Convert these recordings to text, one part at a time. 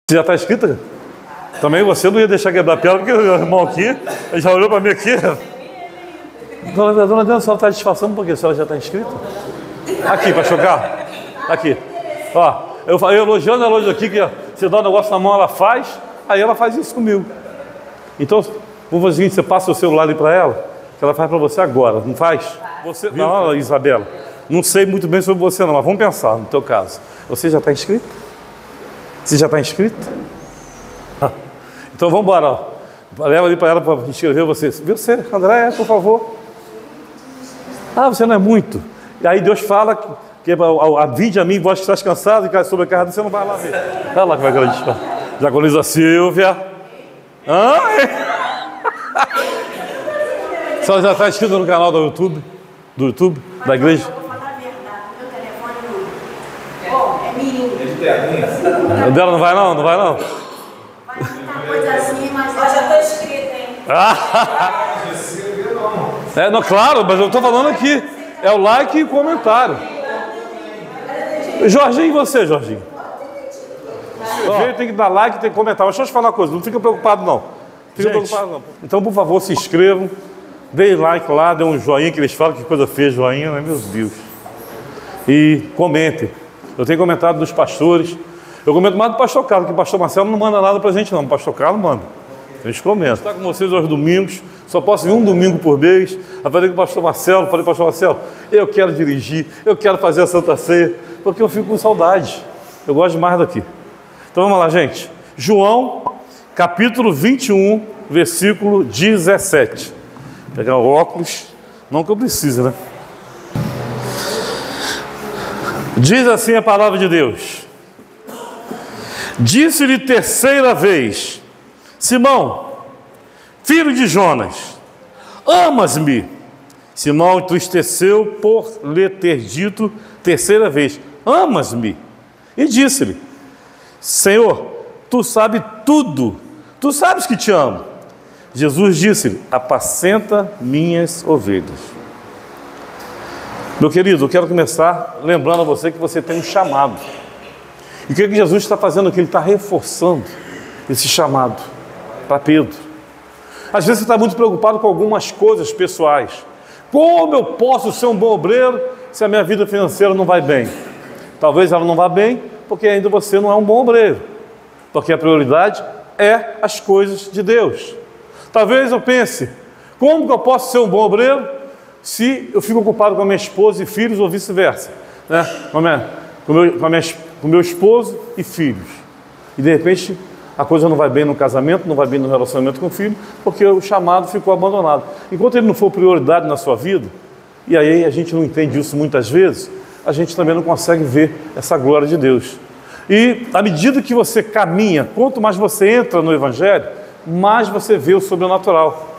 Já está escrita? Também você não ia deixar quebrar a pedra, porque o irmão aqui, ele já olhou para mim aqui. Dona Adriana, a senhora está disfarçando porque a senhora já está inscrita? Aqui, para chocar. Aqui. Ó, eu elogiando ela hoje aqui, que você dá um negócio na mão, ela faz, aí ela faz isso comigo. Então, vamos fazer o seguinte, você passa o celular ali para ela, que ela faz para você agora, não faz? Você, não, Isabela, não sei muito bem sobre você não, mas vamos pensar no teu caso. Você já está inscrito? Você já está inscrito? Então vamos embora, ó. Leva ali para ela para inscrever você. Viu você, André, por favor. Ah, você não é muito. E aí Deus fala que a vinde a mim, vós que estás cansado e sobrecarregado, você não vai lá ver. Olha lá como é que ela diz. Diaconisa Silvia. A senhora já está inscrita no canal do YouTube? Do YouTube? Da igreja? Eu vou falar a verdade. Meu telefone é mirim. O dela não vai não? Não vai não? Vai muita coisa assim, mas eu já estou inscrita, hein? Não, claro, mas eu estou falando aqui. É o like e o comentário. Jorginho, e você, Jorginho? Você tem que dar like, tem que comentar. Mas deixa eu te falar uma coisa, não fica preocupado não. Fica preocupado não. Então, por favor, se inscrevam. Dê like lá, dê um joinha, que eles falam que coisa feia, joinha, né? Meu Deus. E comentem. Eu tenho comentado dos pastores. Eu comento mais do pastor Carlos, que o pastor Marcelo não manda nada pra gente não. O pastor Carlos manda. A gente comenta. Estou com vocês aos domingos. Só posso vir um domingo por mês. Eu falei com o pastor Marcelo, pastor Marcelo, eu quero dirigir, eu quero fazer a Santa Ceia, porque eu fico com saudade. Eu gosto demais daqui. Então vamos lá, gente. João, capítulo 21, versículo 17. Vou pegar o óculos, não que eu precise, né? Diz assim a palavra de Deus. Disse-lhe terceira vez: Simão, filho de Jonas, amas-me? Simão entristeceu por lhe ter dito terceira vez: amas-me? E disse-lhe: Senhor, tu sabes tudo, tu sabes que te amo. Jesus disse-lhe: apacenta minhas ovelhas. Meu querido, eu quero começar lembrando a você que você tem um chamado. E o que Jesus está fazendo aqui? Ele está reforçando esse chamado para Pedro. Às vezes você está muito preocupado com algumas coisas pessoais. Como eu posso ser um bom obreiro se a minha vida financeira não vai bem? Talvez ela não vá bem porque ainda você não é um bom obreiro. Porque a prioridade é as coisas de Deus. Talvez eu pense, como que eu posso ser um bom obreiro se eu fico ocupado com a minha esposa e filhos ou vice-versa, né? Com meu esposo e filhos. E de repente a coisa não vai bem no casamento, não vai bem no relacionamento com o filho, porque o chamado ficou abandonado. Enquanto ele não for prioridade na sua vida, e aí a gente não entende isso muitas vezes, a gente também não consegue ver essa glória de Deus. E à medida que você caminha, quanto mais você entra no Evangelho, mais você vê o sobrenatural.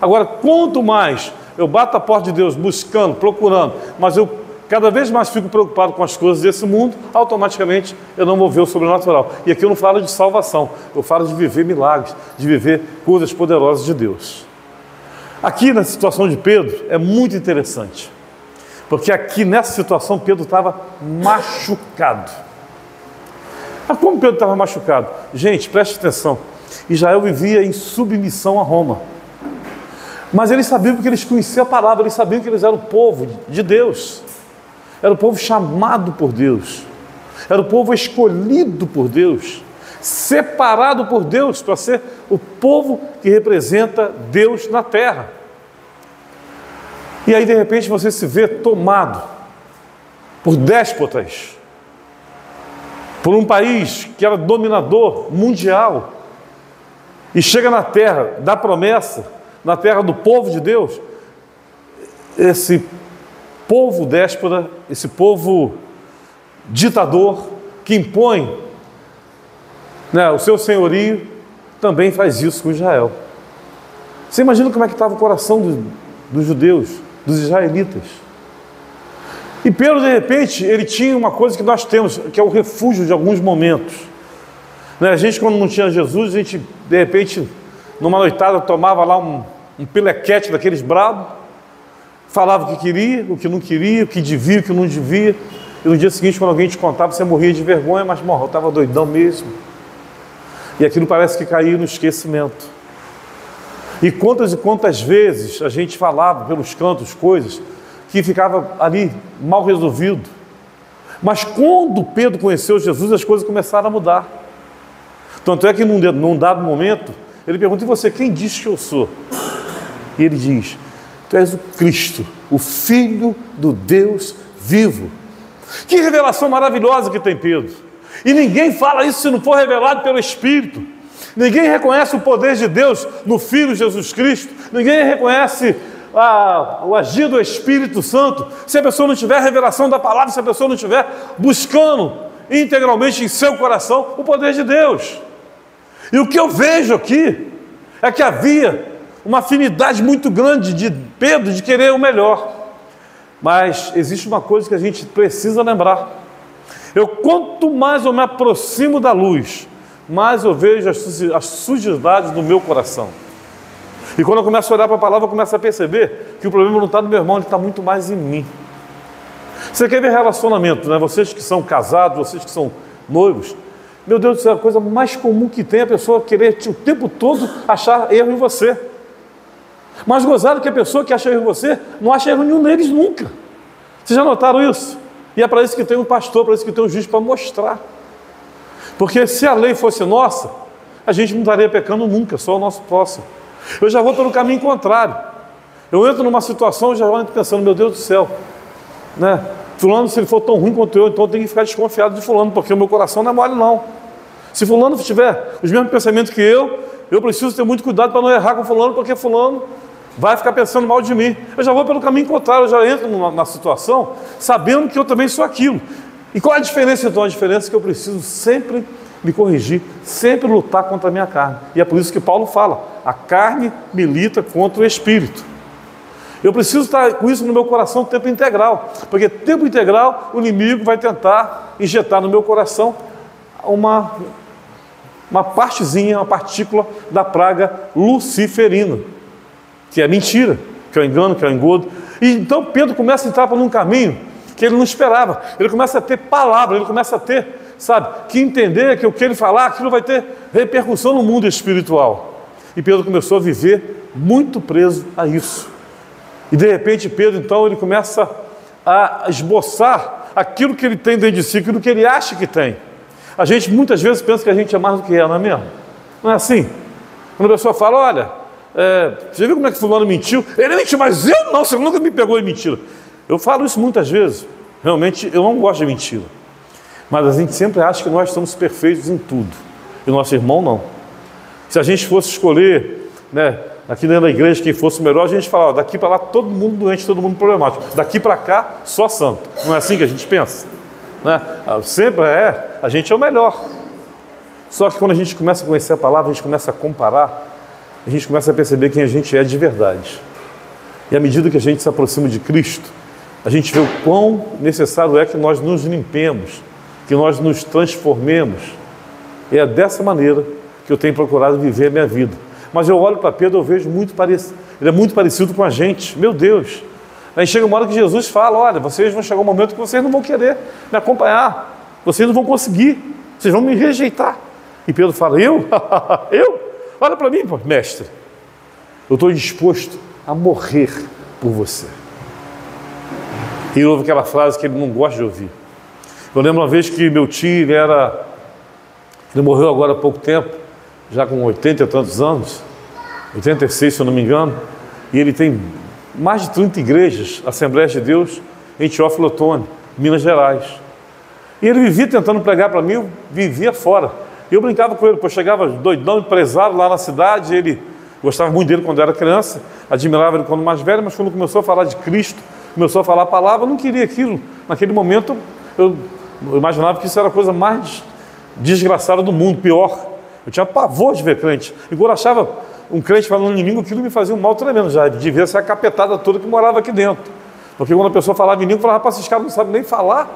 Agora, quanto mais eu bato a porta de Deus buscando, procurando, mas eu cada vez mais fico preocupado com as coisas desse mundo, automaticamente eu não vou ver o sobrenatural. E aqui eu não falo de salvação, eu falo de viver milagres, de viver coisas poderosas de Deus. Aqui na situação de Pedro é muito interessante, porque aqui nessa situação Pedro estava machucado. Mas como Pedro estava machucado? Gente, preste atenção. Israel vivia em submissão a Roma. Mas eles sabiam porque eles conheciam a palavra, eles sabiam que eles eram o povo de Deus. Era o povo chamado por Deus. Era o povo escolhido por Deus. Separado por Deus para ser o povo que representa Deus na terra. E aí de repente você se vê tomado por déspotas, por um país que era dominador mundial, e chega na terra da promessa, na terra do povo de Deus, esse povo déspota, esse povo ditador, que impõe, né, o seu senhorio, também faz isso com Israel. Você imagina como é que estava o coração dos judeus, dos israelitas. E Pedro, de repente, ele tinha uma coisa que nós temos, que é o refúgio de alguns momentos. Né? A gente, quando não tinha Jesus, a gente, de repente, numa noitada, tomava lá um pilequete daqueles bravos, falava o que queria, o que não queria, o que devia, o que não devia. E no dia seguinte, quando alguém te contava, você morria de vergonha, mas, morra, eu estava doidão mesmo. E aquilo parece que caiu no esquecimento. E quantas vezes a gente falava pelos cantos coisas que ficava ali mal resolvido. Mas quando Pedro conheceu Jesus, as coisas começaram a mudar. Tanto é que num dado momento, ele pergunta: e você, quem diz que eu sou? E ele diz: tu és o Cristo, o Filho do Deus vivo. Que revelação maravilhosa que tem Pedro. E ninguém fala isso se não for revelado pelo Espírito. Ninguém reconhece o poder de Deus no Filho Jesus Cristo. Ninguém reconhece o agir do Espírito Santo se a pessoa não tiver revelação da palavra, se a pessoa não estiver buscando integralmente em seu coração o poder de Deus. E o que eu vejo aqui é que havia uma afinidade muito grande de Pedro de querer o melhor. Mas existe uma coisa que a gente precisa lembrar. Quanto mais eu me aproximo da luz, mais eu vejo as sujidades do meu coração. E quando eu começo a olhar para a palavra, eu começo a perceber que o problema não está no meu irmão, ele está muito mais em mim. Você quer ver relacionamento, né? Vocês que são casados, vocês que são noivos, meu Deus do céu, a coisa mais comum que tem é a pessoa querer o tempo todo achar erro em você. Mas gozado que a pessoa que acha erro em você, não acha erro nenhum neles nunca. Vocês já notaram isso? E é para isso que tem um pastor, para isso que tem um juiz, para mostrar. Porque se a lei fosse nossa, a gente não estaria pecando nunca, só o nosso próximo. Eu já vou pelo caminho contrário. Eu entro numa situação e já vou pensando: meu Deus do céu, né? Fulano, se ele for tão ruim quanto eu, então eu tenho que ficar desconfiado de fulano, porque o meu coração não é mole não. Se fulano tiver os mesmos pensamentos que eu preciso ter muito cuidado para não errar com fulano, porque fulano vai ficar pensando mal de mim. Eu já vou pelo caminho contrário, eu já entro numa situação sabendo que eu também sou aquilo. E qual é a diferença então? A diferença é que eu preciso sempre me corrigir, sempre lutar contra a minha carne. E é por isso que Paulo fala: a carne milita contra o espírito. Eu preciso estar com isso no meu coração tempo integral, porque tempo integral o inimigo vai tentar injetar no meu coração uma partezinha, uma partícula da praga luciferina, que é a mentira, que é o engano, que é o engodo. E então Pedro começa a entrar por um caminho que ele não esperava. Ele começa a ter palavra, ele começa a ter, que entender que o que ele falar, aquilo vai ter repercussão no mundo espiritual. E Pedro começou a viver muito preso a isso. E de repente Pedro, então, ele começa a esboçar aquilo que ele tem dentro de si, aquilo que ele acha que tem. A gente muitas vezes pensa que a gente é mais do que é, não é mesmo? Não é assim? Quando a pessoa fala: olha, você viu como é que fulano mentiu? Ele mentiu, mas eu não, você nunca me pegou em mentira. Eu falo isso muitas vezes. Realmente eu não gosto de mentira. Mas a gente sempre acha que nós somos perfeitos em tudo. E o nosso irmão não. Se a gente fosse escolher, né, aqui dentro da igreja, quem fosse o melhor, a gente fala: daqui para lá todo mundo doente, todo mundo problemático. Daqui para cá, só santo. Não é assim que a gente pensa? Né? Sempre a gente é o melhor. Só que quando a gente começa a conhecer a palavra, a gente começa a comparar, a gente começa a perceber quem a gente é de verdade. E à medida que a gente se aproxima de Cristo, a gente vê o quão necessário é que nós nos limpemos, que nós nos transformemos. E é dessa maneira que eu tenho procurado viver a minha vida. Mas eu olho para Pedro, eu vejo muito parecido. Ele é muito parecido com a gente. Meu Deus! Aí chega uma hora que Jesus fala: olha, vocês vão chegar um momento que vocês não vão querer me acompanhar. Vocês não vão conseguir. Vocês vão me rejeitar. E Pedro fala: eu? Eu? Olha para mim, mestre. Eu estou disposto a morrer por você. E ouve aquela frase que ele não gosta de ouvir. Eu lembro uma vez que meu tio, ele morreu agora há pouco tempo, já com 80 e tantos anos, 86 se eu não me engano, e ele tem mais de 30 igrejas, Assembleias de Deus, em Teófilo Otoni, Minas Gerais. E ele vivia tentando pregar para mim, eu vivia fora. E eu brincava com ele, chegava doidão, empresário lá na cidade, ele gostava muito dele quando era criança, admirava ele quando mais velho, mas quando começou a falar de Cristo, começou a falar a palavra, eu não queria aquilo. Naquele momento, eu imaginava que isso era a coisa mais desgraçada do mundo, pior. Eu tinha pavor de ver crente. E quando eu achava um crente falando em língua, aquilo me fazia um mal tremendo já. Devia ser a capetada toda que morava aqui dentro. Porque quando a pessoa falava em língua, eu falava: rapaz, esses caras não sabem nem falar.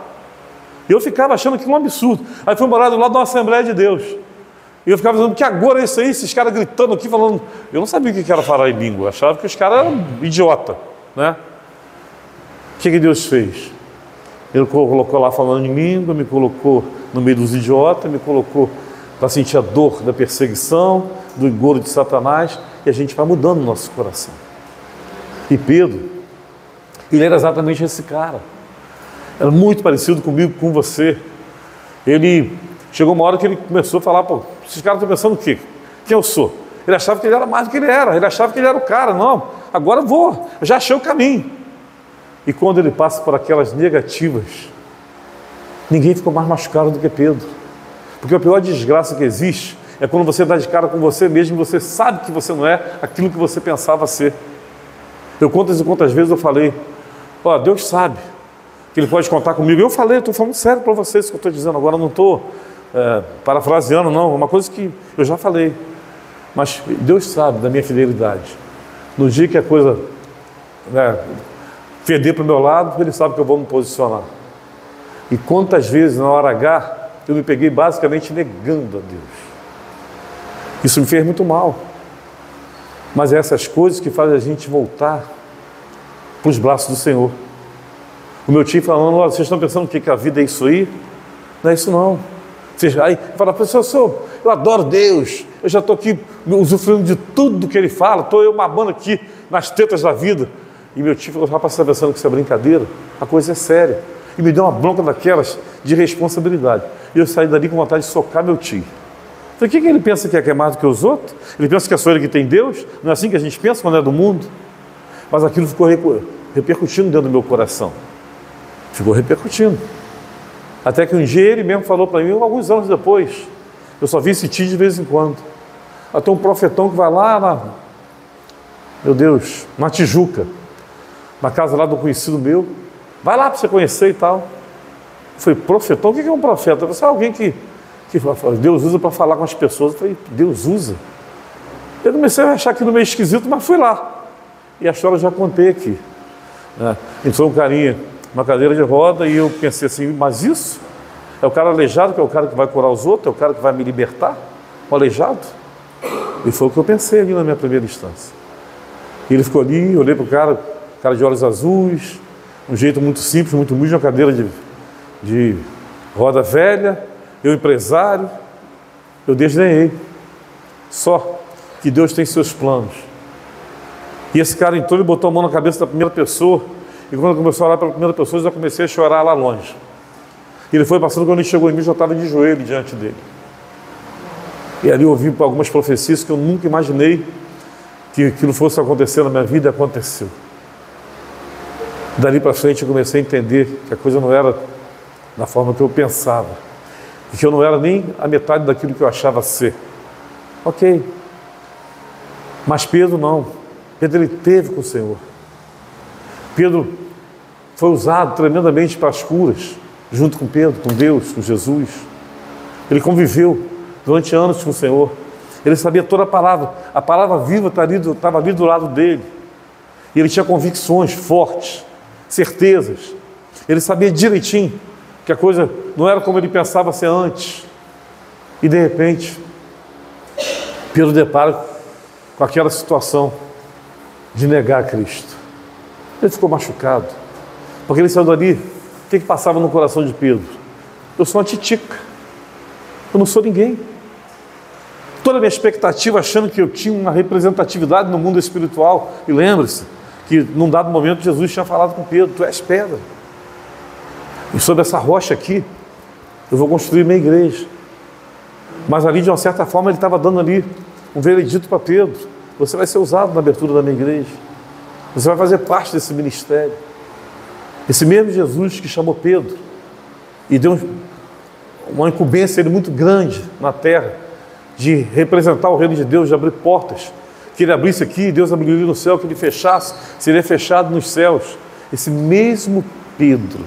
E eu ficava achando aquilo um absurdo. Aí fui morar do lado de uma Assembleia de Deus. E eu ficava dizendo: que agora é isso aí? Esses caras gritando aqui, falando. Eu não sabia o que era falar em língua. Eu achava que os caras eram idiota, né? O que Deus fez? Ele colocou lá falando em língua, me colocou no meio dos idiotas, me colocou para sentir a dor da perseguição, do engodo de Satanás, e a gente vai mudando o nosso coração. E Pedro, ele era exatamente esse cara. Era muito parecido comigo, com você. Ele chegou uma hora que ele começou a falar, pô, esses caras estão pensando o quê? Quem eu sou? Ele achava que ele era mais do que ele era. Ele achava que ele era o cara. Não, agora eu vou. Eu já achei o caminho. E quando ele passa por aquelas negativas, ninguém ficou mais machucado do que Pedro. Porque a pior desgraça que existe é quando você dá de cara com você mesmo e você sabe que você não é aquilo que você pensava ser. Quantas e quantas vezes eu falei, ó, Deus sabe que Ele pode contar comigo. Eu falei, estou falando sério para vocês o que eu estou dizendo agora, não estou parafraseando, não. Uma coisa que eu já falei. Mas Deus sabe da minha fidelidade. No dia que a coisa feder para o meu lado, Ele sabe que eu vou me posicionar. E quantas vezes na hora H eu me peguei basicamente negando a Deus. Isso me fez muito mal. Mas é essas coisas que fazem a gente voltar para os braços do Senhor. O meu tio falando, olha, vocês estão pensando que a vida é isso aí? Não é isso não. Vocês aí falam, professor, eu adoro Deus, eu já estou aqui usufruindo de tudo que Ele fala, estou eu mamando aqui nas tetas da vida. E meu tio falou, rapaz, você está pensando que isso é brincadeira? A coisa é séria. E me deu uma bronca daquelas de responsabilidade. E eu saí dali com vontade de socar meu tio. Falei, o que ele pensa que é mais do que os outros? Ele pensa que é só ele que tem Deus? Não é assim que a gente pensa quando é do mundo? Mas aquilo ficou repercutindo dentro do meu coração. Ficou repercutindo. Até que um dia ele mesmo falou para mim, alguns anos depois, eu só vi esse tio de vez em quando. Até um profetão que vai lá na Tijuca, na casa lá do conhecido meu, vai lá para você conhecer e tal. Eu falei, profetão? O que é um profeta? Você é alguém que Deus usa para falar com as pessoas. Eu falei, Deus usa? Eu comecei a achar aquilo meio esquisito, mas fui lá. E a história eu já contei aqui. Entrou um carinha, uma cadeira de roda, e eu pensei assim, mas isso? É o cara aleijado, que é o cara que vai curar os outros? É o cara que vai me libertar? O aleijado? E foi o que eu pensei ali na minha primeira instância. E ele ficou ali, eu olhei para o cara de olhos azuis, um jeito muito simples, muito humilde, uma cadeira de roda velha, eu empresário, eu desdenhei. Só que Deus tem seus planos. E esse cara entrou e botou a mão na cabeça da primeira pessoa, e quando começou a orar pela primeira pessoa, eu já comecei a chorar lá longe. E ele foi passando, quando ele chegou em mim, eu já estava de joelho diante dele. E ali eu ouvi algumas profecias que eu nunca imaginei que aquilo fosse acontecer na minha vida, e aconteceu. Dali para frente eu comecei a entender que a coisa não era da forma que eu pensava, e que eu não era nem a metade daquilo que eu achava ser. Ok. Mas Pedro não. Pedro, ele teve com o Senhor. Pedro foi usado tremendamente para as curas, junto com Pedro, com Deus, com Jesus. Ele conviveu durante anos com o Senhor. Ele sabia toda a palavra viva estava ali do lado dele. E ele tinha convicções fortes, certezas. Ele sabia direitinho que a coisa não era como ele pensava ser antes. E de repente, Pedro depara com aquela situação de negar a Cristo. Ele ficou machucado, porque ele saiu dali. O que passava no coração de Pedro? Eu sou uma titica, eu não sou ninguém. Toda a minha expectativa, achando que eu tinha uma representatividade no mundo espiritual. E lembre-se que num dado momento Jesus tinha falado com Pedro, tu és pedra, e sobre essa rocha aqui eu vou construir minha igreja. Mas ali, de uma certa forma, ele estava dando ali um veredito para Pedro: você vai ser usado na abertura da minha igreja, você vai fazer parte desse ministério. Esse mesmo Jesus que chamou Pedro e deu uma incumbência muito grande na terra, de representar o reino de Deus, de abrir portas, que ele abrisse aqui, Deus abriria no céu, que ele fechasse, seria fechado nos céus. Esse mesmo Pedro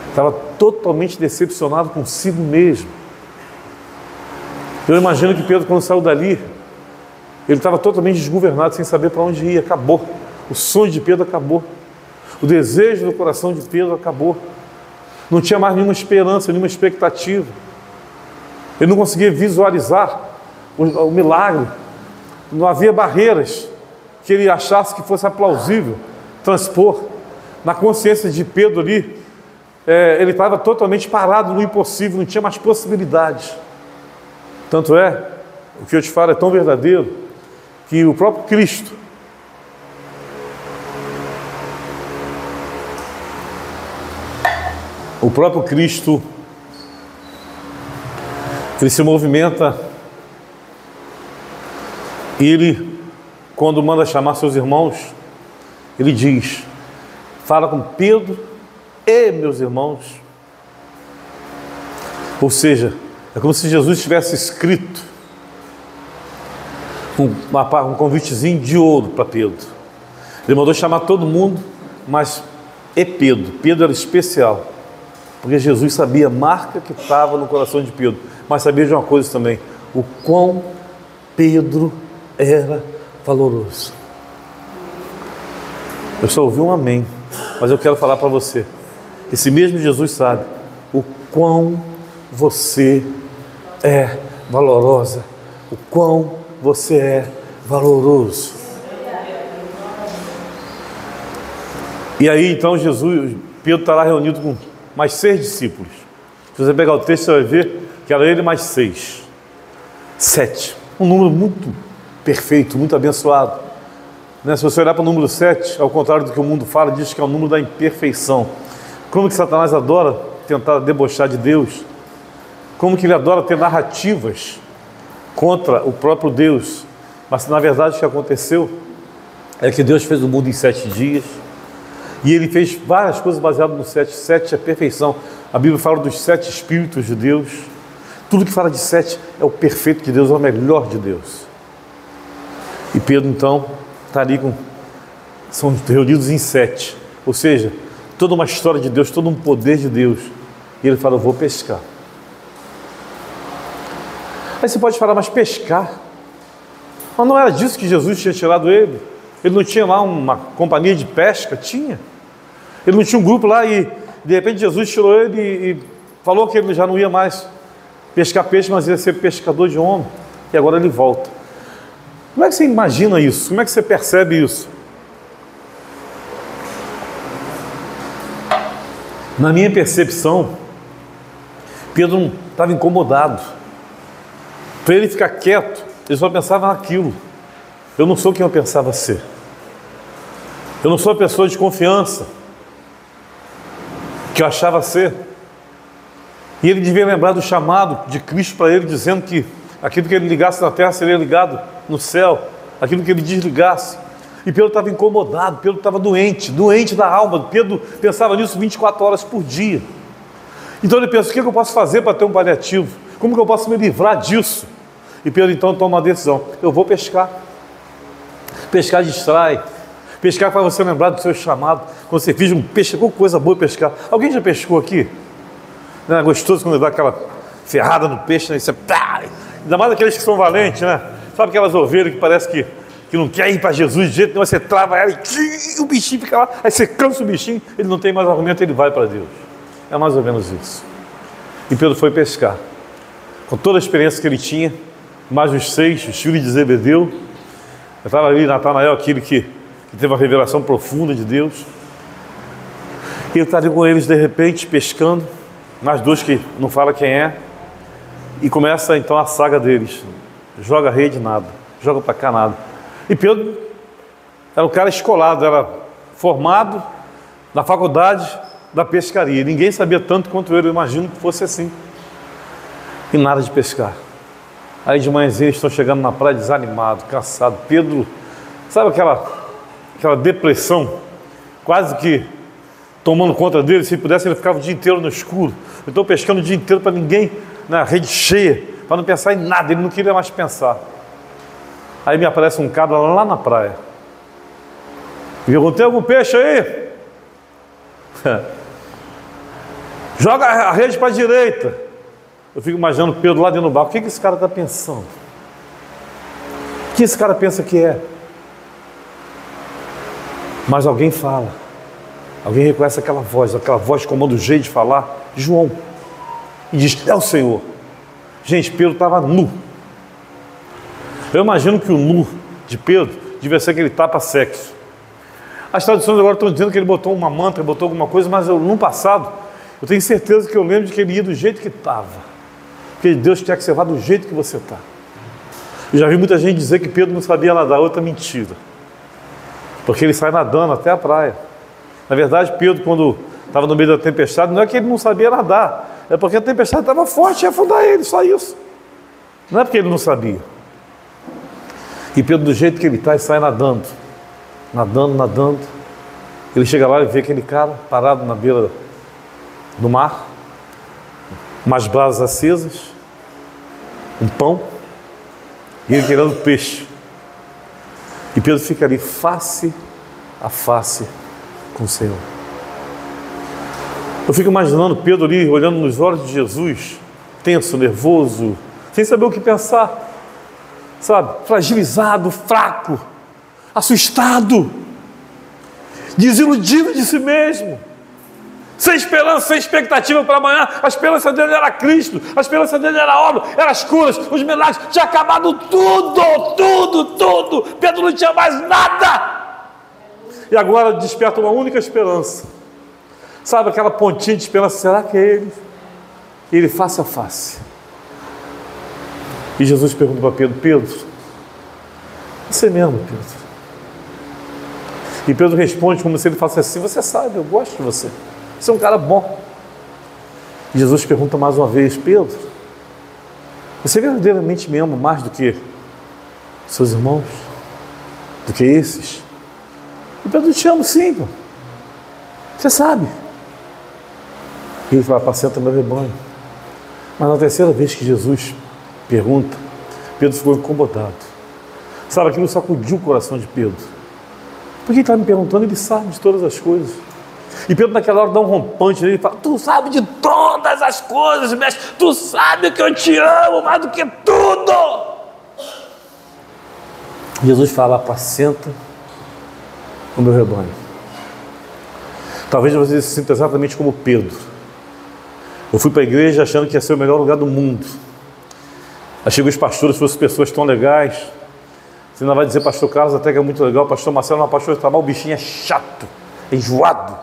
estava totalmente decepcionado consigo mesmo. Eu imagino que Pedro, quando saiu dali, ele estava totalmente desgovernado, sem saber para onde ia. Acabou. O sonho de Pedro acabou. O desejo do coração de Pedro acabou. Não tinha mais nenhuma esperança, nenhuma expectativa. Ele não conseguia visualizar o milagre. Não havia barreiras que ele achasse que fosse plausível transpor. Na consciência de Pedro ali, ele estava totalmente parado no impossível, não tinha mais possibilidades. Tanto é, o que eu te falo é tão verdadeiro, que o próprio Cristo, ele se movimenta, e ele, quando manda chamar seus irmãos, ele diz, fala com Pedro e meus irmãos. Ou seja, é como se Jesus tivesse escrito um convitezinho de ouro para Pedro. Ele mandou chamar todo mundo, mas Pedro. Pedro era especial, porque Jesus sabia a marca que estava no coração de Pedro, mas sabia de uma coisa também, o quão Pedro era valoroso. Eu só ouvi um amém, mas eu quero falar para você, esse mesmo Jesus sabe o quão você é valorosa, o quão você é valoroso. E aí então Pedro está lá reunido com mais 6 discípulos. Se você pegar o texto, você vai ver que era ele mais 6. 7. Um número muito perfeito, muito abençoado. Se você olhar para o número 7, ao contrário do que o mundo fala, diz que é o número da imperfeição. Como que Satanás adora tentar debochar de Deus? Como que ele adora ter narrativas contra o próprio Deus? Mas na verdade o que aconteceu é que Deus fez o mundo em 7 dias. E ele fez várias coisas baseadas no 7. 7 é perfeição. A Bíblia fala dos 7 Espíritos de Deus. Tudo que fala de 7 é o perfeito de Deus, é o melhor de Deus. E Pedro então está ali são reunidos em 7. Ou seja, toda uma história de Deus, todo um poder de Deus. E ele fala, eu vou pescar. Aí você pode falar, mas pescar? Mas não era disso que Jesus tinha tirado ele? Ele não tinha lá uma companhia de pesca? Tinha. Ele não tinha um grupo lá e de repente Jesus tirou ele e falou que ele já não ia mais pescar peixe, mas ia ser pescador de homem. E agora ele volta. Como é que você imagina isso? Como é que você percebe isso? Na minha percepção, Pedro não estava incomodado. Para ele ficar quieto, ele só pensava naquilo. Eu não sou quem eu pensava ser. Eu não sou a pessoa de confiança que eu achava ser. E ele devia lembrar do chamado de Cristo para ele, dizendo que aquilo que ele ligasse na terra seria ligado no céu, aquilo que ele desligasse. E Pedro estava incomodado, Pedro estava doente da alma. Pedro pensava nisso 24 horas por dia. Então ele pensa, o que eu posso fazer para ter um paliativo? Como que eu posso me livrar disso? E Pedro então toma uma decisão, eu vou pescar. Pescar distrai. Pescar para você lembrar do seu chamado. Quando você fiz um peixe, qualquer coisa boa pescar. Alguém já pescou aqui? Não é gostoso quando dá aquela ferrada no peixe, né? E você, pá! Ainda mais aqueles que são valentes, né? Sabe aquelas ovelhas que parece que não quer ir para Jesus de jeito nenhum, você trava ela e o bichinho fica lá, aí você cansa o bichinho, ele não tem mais argumento, ele vai para Deus. É mais ou menos isso. E Pedro foi pescar. Com toda a experiência que ele tinha, mais os 6, os filhos de Zebedeu, estava ali Natanael, aquele que teve uma revelação profunda de Deus. E ele está ali com eles de repente, pescando, mais 2 que não fala quem é, e começa então a saga deles. Joga a rede, nada. Joga para cá, nada. E Pedro era um cara escolado, era formado na faculdade da pescaria. Ninguém sabia tanto quanto ele, eu imagino que fosse assim. E nada de pescar. Aí de manhãzinha eles estão chegando na praia desanimados, cansados. Pedro, sabe aquela depressão, quase que tomando conta dele. Se pudesse, ele ficava o dia inteiro no escuro. Então pescando o dia inteiro para ninguém, na rede cheia, para não pensar em nada, ele não queria mais pensar. Aí me aparece um cara lá na praia. E perguntei, tem algum peixe aí? Joga a rede para a direita. Eu fico imaginando Pedro lá dentro do barco. O que esse cara está pensando? O que esse cara pensa que é? Mas alguém fala. Alguém reconhece aquela voz comanda o jeito de falar. João. E diz, é o Senhor. Gente, Pedro estava nu. Eu imagino que o nu de Pedro devia ser aquele tapa-sexo. As traduções agora estão dizendo que ele botou uma manta, botou alguma coisa, mas no passado, eu tenho certeza que eu lembro de que ele ia do jeito que estava. Porque Deus quer que você vá do jeito que você está. Eu já vi muita gente dizer que Pedro não sabia nadar, outra mentira. Porque ele sai nadando até a praia. Na verdade, Pedro, quando estava no meio da tempestade, não é que ele não sabia nadar, é porque a tempestade estava forte e ia afundar ele, só isso. Não é porque ele não sabia. E Pedro, do jeito que ele está, ele sai nadando. Nadando. Ele chega lá e vê aquele cara parado na beira do mar, umas brasas acesas, um pão, e ele querendo peixe. E Pedro fica ali face a face com o Senhor. Eu fico imaginando Pedro ali, olhando nos olhos de Jesus, tenso, nervoso, sem saber o que pensar, sabe? Fragilizado, fraco, assustado, desiludido de si mesmo, sem esperança, sem expectativa para amanhã. A esperança dele era Cristo, a esperança dele era a obra, eram as curas, os milagres, tinha acabado tudo. Pedro não tinha mais nada. E agora desperta uma única esperança. Sabe aquela pontinha de esperança? Será que é ele? Ele face a face. E Jesus pergunta para Pedro: Pedro, você mesmo, Pedro? E Pedro responde como se ele falasse assim: você sabe, eu gosto de você. Você é um cara bom. E Jesus pergunta mais uma vez: Pedro, você verdadeiramente me ama mais do que seus irmãos? Do que esses? E Pedro: te amo sim, pô. Você sabe. E ele fala: apacenta meu rebanho. Mas na terceira vez que Jesus pergunta, Pedro ficou incomodado. Sabe, aquilo sacudiu o coração de Pedro. Porque ele está me perguntando, ele sabe de todas as coisas. E Pedro naquela hora dá um rompante nele e fala: tu sabe de todas as coisas, mestre, tu sabe que eu te amo mais do que tudo. Jesus fala: apacenta o meu rebanho. Talvez você se sinta exatamente como Pedro. Eu fui para a igreja achando que ia ser o melhor lugar do mundo. Achei que os pastores fossem pessoas tão legais. Você ainda vai dizer: pastor Carlos até que é muito legal, pastor Marcelo não, pastor Itamar, o bichinho é chato, é enjoado.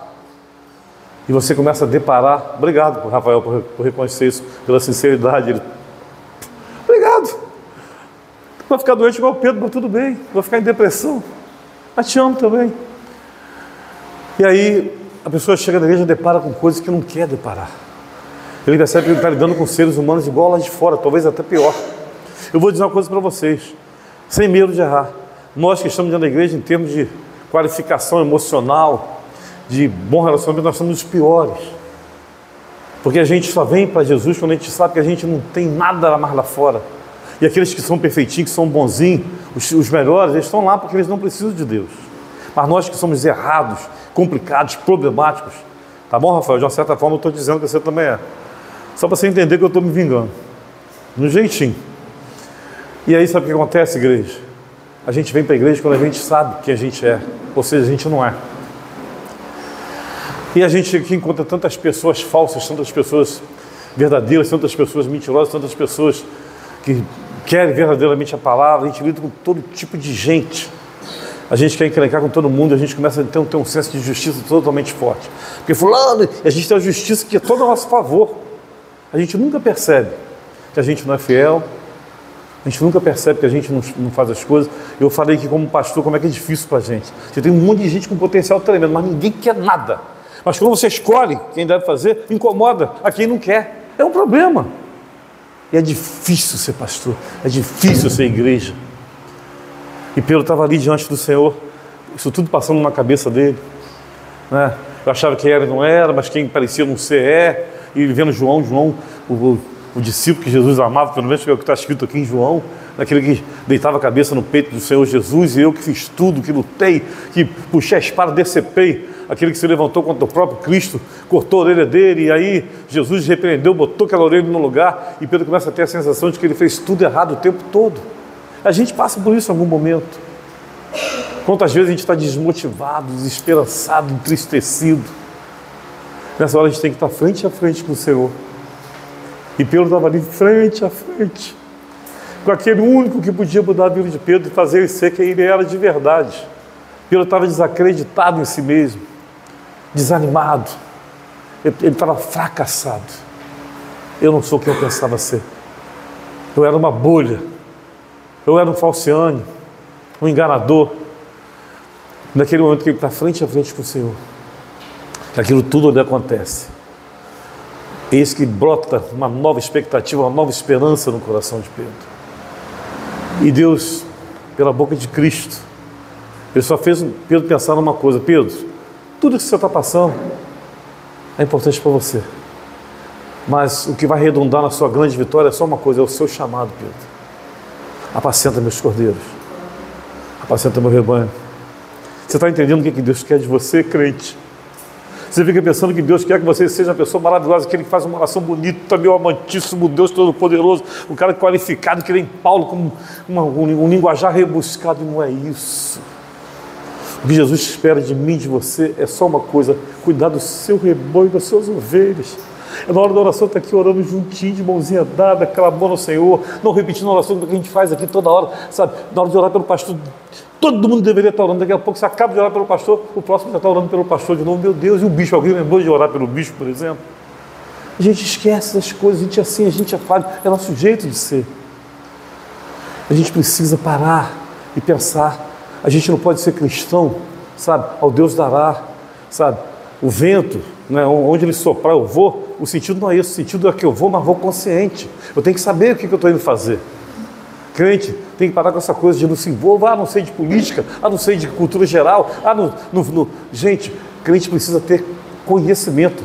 E você começa a deparar. Obrigado, Rafael, por reconhecer isso, pela sinceridade. Ele: obrigado. Vai ficar doente igual o Pedro, mas tudo bem. Vai ficar em depressão, mas te amo também. E aí a pessoa chega na igreja e depara com coisas que não quer deparar. Ele percebe que ele está lidando com seres humanos igual lá de fora, talvez até pior. Eu vou dizer uma coisa para vocês, sem medo de errar. Nós que estamos dentro da igreja, em termos de qualificação emocional, de bom relacionamento, nós somos os piores. Porque a gente só vem para Jesus quando a gente sabe que a gente não tem nada mais lá fora. E aqueles que são perfeitinhos, que são bonzinhos, os melhores, eles estão lá porque eles não precisam de Deus. Mas nós que somos errados, complicados, problemáticos, tá bom, Rafael? De uma certa forma eu estou dizendo que você também é. Só para você entender que eu estou me vingando. No jeitinho. E aí sabe o que acontece, igreja? A gente vem para a igreja quando a gente sabe que a gente é. Ou seja, a gente não é. E a gente aqui encontra tantas pessoas falsas, tantas pessoas verdadeiras, tantas pessoas mentirosas, tantas pessoas que querem verdadeiramente a palavra. A gente lida com todo tipo de gente. A gente quer encrencar com todo mundo, a gente começa a ter um senso de justiça totalmente forte. Porque fulano, a gente tem a justiça que é todo a nosso favor. A gente nunca percebe que a gente não é fiel, a gente nunca percebe que a gente não faz as coisas. Eu falei que como pastor, como é que é difícil para a gente. Você tem um monte de gente com potencial tremendo, mas ninguém quer nada. Mas quando você escolhe quem deve fazer, incomoda a quem não quer. É um problema. E é difícil ser pastor, é difícil ser igreja. E Pedro estava ali diante do Senhor, isso tudo passando na cabeça dele, né? Eu achava que era e não era, mas quem parecia não ser é. E ele vendo João, o discípulo que Jesus amava, pelo menos é o que está escrito aqui em João, aquele que deitava a cabeça no peito do Senhor Jesus, e eu que fiz tudo, que lutei, que puxei a espada, decepei, aquele que se levantou contra o próprio Cristo, cortou a orelha dele, e aí Jesus repreendeu, botou aquela orelha no lugar, e Pedro começa a ter a sensação de que ele fez tudo errado o tempo todo. A gente passa por isso em algum momento. Quantas vezes a gente está desmotivado, desesperançado, entristecido. Nessa hora a gente tem que estar frente a frente com o Senhor. E Pedro estava ali frente a frente, com aquele único que podia mudar a vida de Pedro e fazer ele ser quem ele era de verdade. Pedro estava desacreditado em si mesmo, desanimado, ele estava fracassado. Eu não sou quem eu pensava ser. eu era uma bolha, eu era um falciane, um enganador. Naquele momento que ele está frente a frente com o Senhor, aquilo tudo ali acontece. Eis que brota uma nova expectativa, uma nova esperança no coração de Pedro. E Deus, pela boca de Cristo, Ele só fez Pedro pensar numa coisa: Pedro, tudo que você está passando é importante para você, mas o que vai redundar na sua grande vitória é só uma coisa, é o seu chamado, Pedro. Apacenta meus cordeiros, apacenta meu rebanho. Você está entendendo o que Deus quer de você, crente? Você fica pensando que Deus quer que você seja uma pessoa maravilhosa, aquele que faz uma oração bonita, meu amantíssimo Deus Todo-Poderoso, um cara qualificado, que nem Paulo, com um linguajar rebuscado. E não é isso. O que Jesus espera de mim, de você, é só uma coisa: cuidar do seu rebanho, das suas ovelhas. É na hora da oração estar aqui orando juntinho, de mãozinha dada, clamando ao Senhor, não repetindo a oração que a gente faz aqui toda hora, sabe? Na hora de orar pelo pastor, todo mundo deveria estar orando. Daqui a pouco você acaba de orar pelo pastor, o próximo já está orando pelo pastor de novo. Meu Deus, e o bicho? Alguém lembrou de orar pelo bicho, por exemplo? A gente esquece das coisas, a gente é assim, a gente é falho, é nosso jeito de ser. A gente precisa parar e pensar. A gente não pode ser cristão, sabe? Ao Deus dará, sabe? O vento, né? Onde ele soprar eu vou. O sentido não é esse, o sentido é que eu vou, mas vou consciente. Eu tenho que saber o que eu estou indo fazer. Crente tem que parar com essa coisa de não se envolver, não sei de política, não sei de cultura geral, Gente, crente precisa ter conhecimento,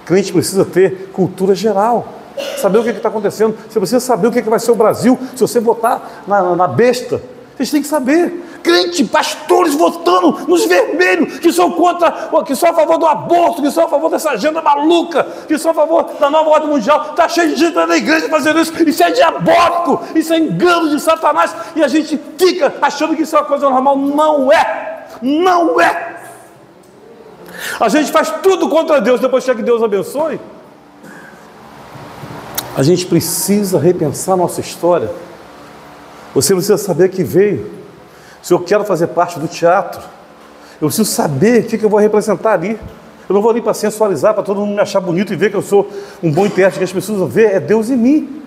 crente precisa ter cultura geral, saber o que está acontecendo. Você precisa saber o que vai ser o Brasil se você votar na besta. Vocês têm que saber. Crente, pastores votando nos vermelhos, que são contra, que são a favor do aborto, que são a favor dessa agenda maluca, que são a favor da nova ordem mundial. Está cheio de gente na igreja fazendo isso. Isso é diabólico, isso é engano de Satanás. E a gente fica achando que isso é uma coisa normal. Não é, não é. A gente faz tudo contra Deus, depois quer que Deus abençoe. A gente precisa repensar nossa história. Você precisa saber que veio. Se eu quero fazer parte do teatro, eu preciso saber o que eu vou representar ali. Eu não vou ali para sensualizar, para todo mundo me achar bonito e ver que eu sou um bom intérprete. Que as pessoas vão ver é Deus em mim.